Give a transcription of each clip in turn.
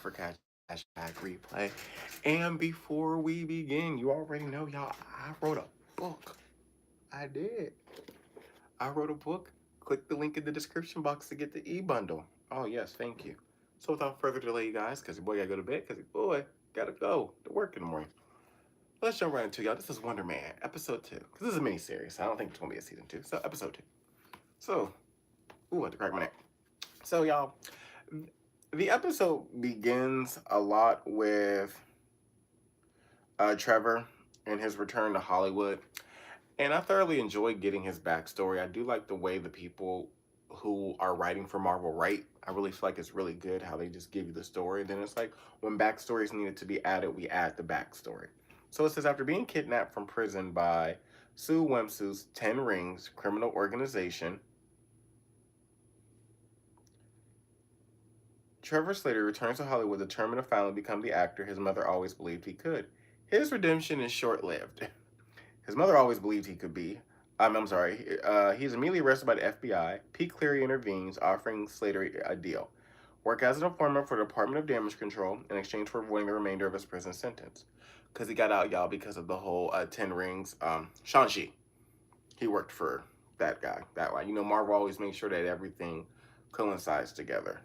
again for hashtag replay. And before we begin, you already know, y'all, I wrote a book. I did. I wrote a book. Click the link in the description box to get the e-bundle. Oh, yes, thank you. So without further delay, you guys, because your boy gotta go to bed, because your boy gotta go to work in the morning. Let's jump right into y'all. This is Wonder Man, episode 2. Because this is a mini-series, so I don't think it's going to be a season 2. So, episode 2. So, ooh, I had to crack my neck. So, y'all, the episode begins a lot with Trevor and his return to Hollywood. And I thoroughly enjoy getting his backstory. I do like the way the people who are writing for Marvel write. I really feel like it's really good how they just give you the story. Then it's like when backstories needed to be added, we add the backstory. So it says, after being kidnapped from prison by Sue Wenwu's 10 Rings criminal organization, Trevor Slattery returns to Hollywood determined to finally become the actor his mother always believed he could. His redemption is short-lived. His mother always believed he could be. I'm sorry. He's immediately arrested by the FBI. Pete Cleary intervenes, offering Slattery a deal. Work as an informant for the Department of Damage Control in exchange for avoiding the remainder of his prison sentence. Because he got out, y'all, because of the whole 10 Rings. Shang-Chi. He worked for that guy. That way. You know, Marvel always makes sure that everything coincides together.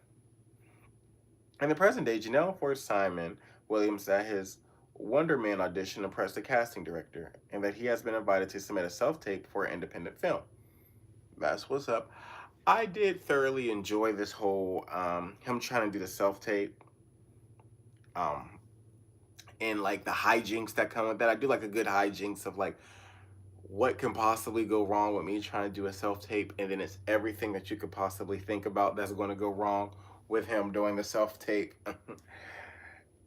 In the present day, Janelle forced Simon Williams at his Wonder Man audition impressed the casting director, and that he has been invited to submit a self-tape for an independent film. That's what's up. I did thoroughly enjoy this whole him trying to do the self-tape, and like the hijinks that come with that. I do like a good hijinks of like what can possibly go wrong with me trying to do a self-tape, and then it's everything that you could possibly think about that's going to go wrong with him doing the self-tape.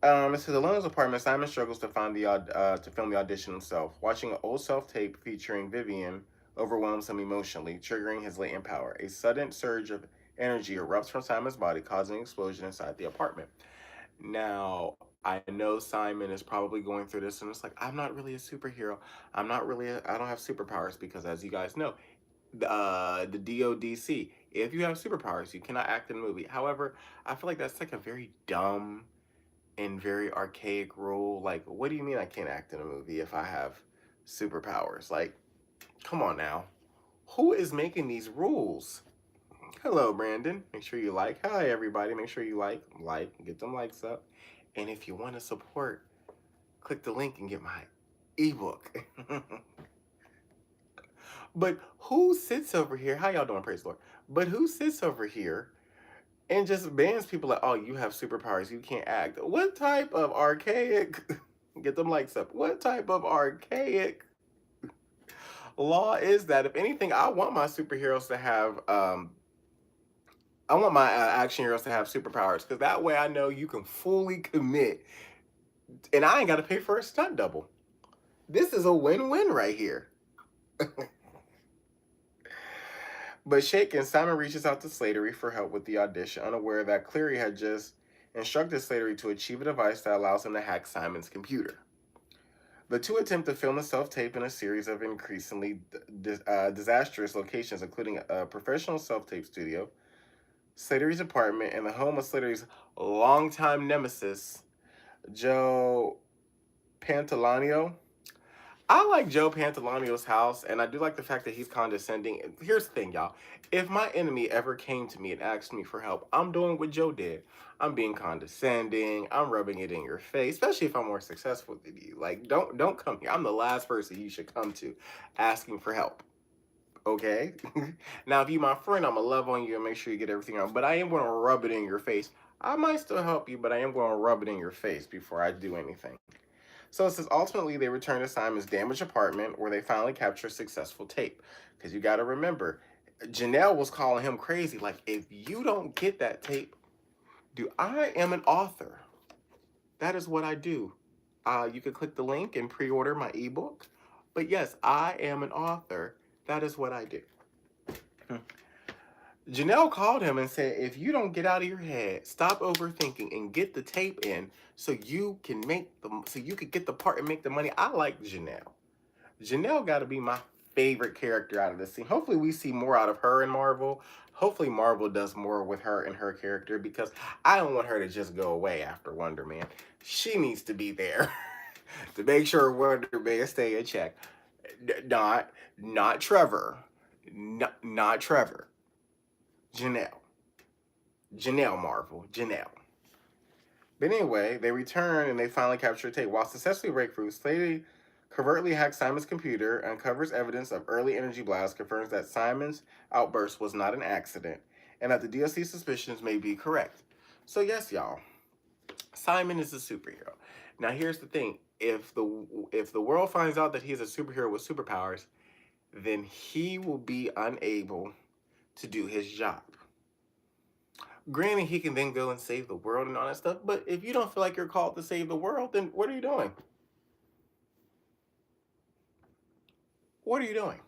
It says, alone in his apartment, Simon struggles to find to film the audition himself. Watching an old self-tape featuring Vivian overwhelms him emotionally, triggering his latent power. A sudden surge of energy erupts from Simon's body, causing an explosion inside the apartment. Now, I know Simon is probably going through this, and it's like, I'm not really a superhero. I don't have superpowers, because as you guys know, the DODC, if you have superpowers, you cannot act in a movie. However, I feel like that's like a very dumb and very archaic rule. Like, what do you mean I can't act in a movie if I have superpowers? Like, come on now. Who is making these rules? Hello, Brandon. Make sure you like. Hi, everybody. Make sure you like, get them likes up. And if you want to support, click the link and get my ebook. But who sits over here? How y'all doing, praise the Lord? But who sits over here and just bans people like, oh, you have superpowers, you can't act? What type of archaic, get them likes up, what type of archaic law is that? If anything, I want my superheroes to have, I want my action heroes to have superpowers, because that way I know you can fully commit, and I ain't got to pay for a stunt double. This is a win-win right here. But shaken, Simon reaches out to Slattery for help with the audition, unaware that Cleary had just instructed Slattery to achieve a device that allows him to hack Simon's computer. The two attempt to film the self-tape in a series of increasingly disastrous locations, including a professional self-tape studio, Slattery's apartment, and the home of Slattery's longtime nemesis, Joe Pantoliano. I like Joe Pantoliano's house, and I do like the fact that he's condescending. Here's the thing, y'all. If my enemy ever came to me and asked me for help, I'm doing what Joe did. I'm being condescending. I'm rubbing it in your face, especially if I'm more successful than you. Like, don't come here. I'm the last person you should come to asking for help. Okay? Now, if you my friend, I'm going to love on you and make sure you get everything out. But I am going to rub it in your face. I might still help you, but I am going to rub it in your face before I do anything. So it says, ultimately, they return to Simon's damaged apartment, where they finally capture a successful tape. Because you got to remember, Janelle was calling him crazy. Like, if you don't get that tape, I am an author. That is what I do. You can click the link and pre-order my ebook. But yes, I am an author. That is what I do. Janelle called him and said, if you don't get out of your head, stop overthinking and get the tape in so you can get the part and make the money. I like Janelle. Janelle got to be my favorite character out of this scene. Hopefully we see more out of her in Marvel. Hopefully Marvel does more with her and her character, because I don't want her to just go away after Wonder Man. She needs to be there to make sure Wonder Man stay in check. Not Trevor. Not Trevor. Janelle. Janelle Marvel. Janelle. But anyway, they return and they finally capture Tate. While successfully break through, Slattery covertly hacks Simon's computer, uncovers evidence of early energy blasts, confirms that Simon's outburst was not an accident, and that the DOC suspicions may be correct. So yes, y'all, Simon is a superhero. Now here's the thing: if the world finds out that he's a superhero with superpowers, then he will be unable to do his job. Granted, he can then go and save the world and all that stuff, but if you don't feel like you're called to save the world, then what are you doing? What are you doing?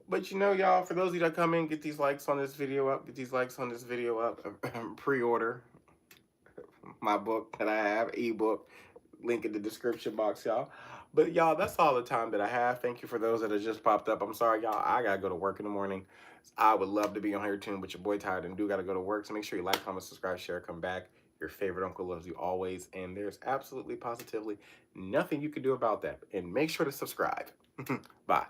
But you know, y'all, for those of you that come in, get these likes on this video up, pre-order my book that I have, ebook, link in the description box, y'all. But y'all, that's all the time that I have. Thank you for those that have just popped up. I'm sorry, y'all, I gotta go to work in the morning. I would love to be on here too, but your boy tired and do gotta go to work. So make sure you like, comment, subscribe, share, come back. Your favorite uncle loves you always, and there's absolutely positively nothing you can do about that. And make sure to subscribe. Bye.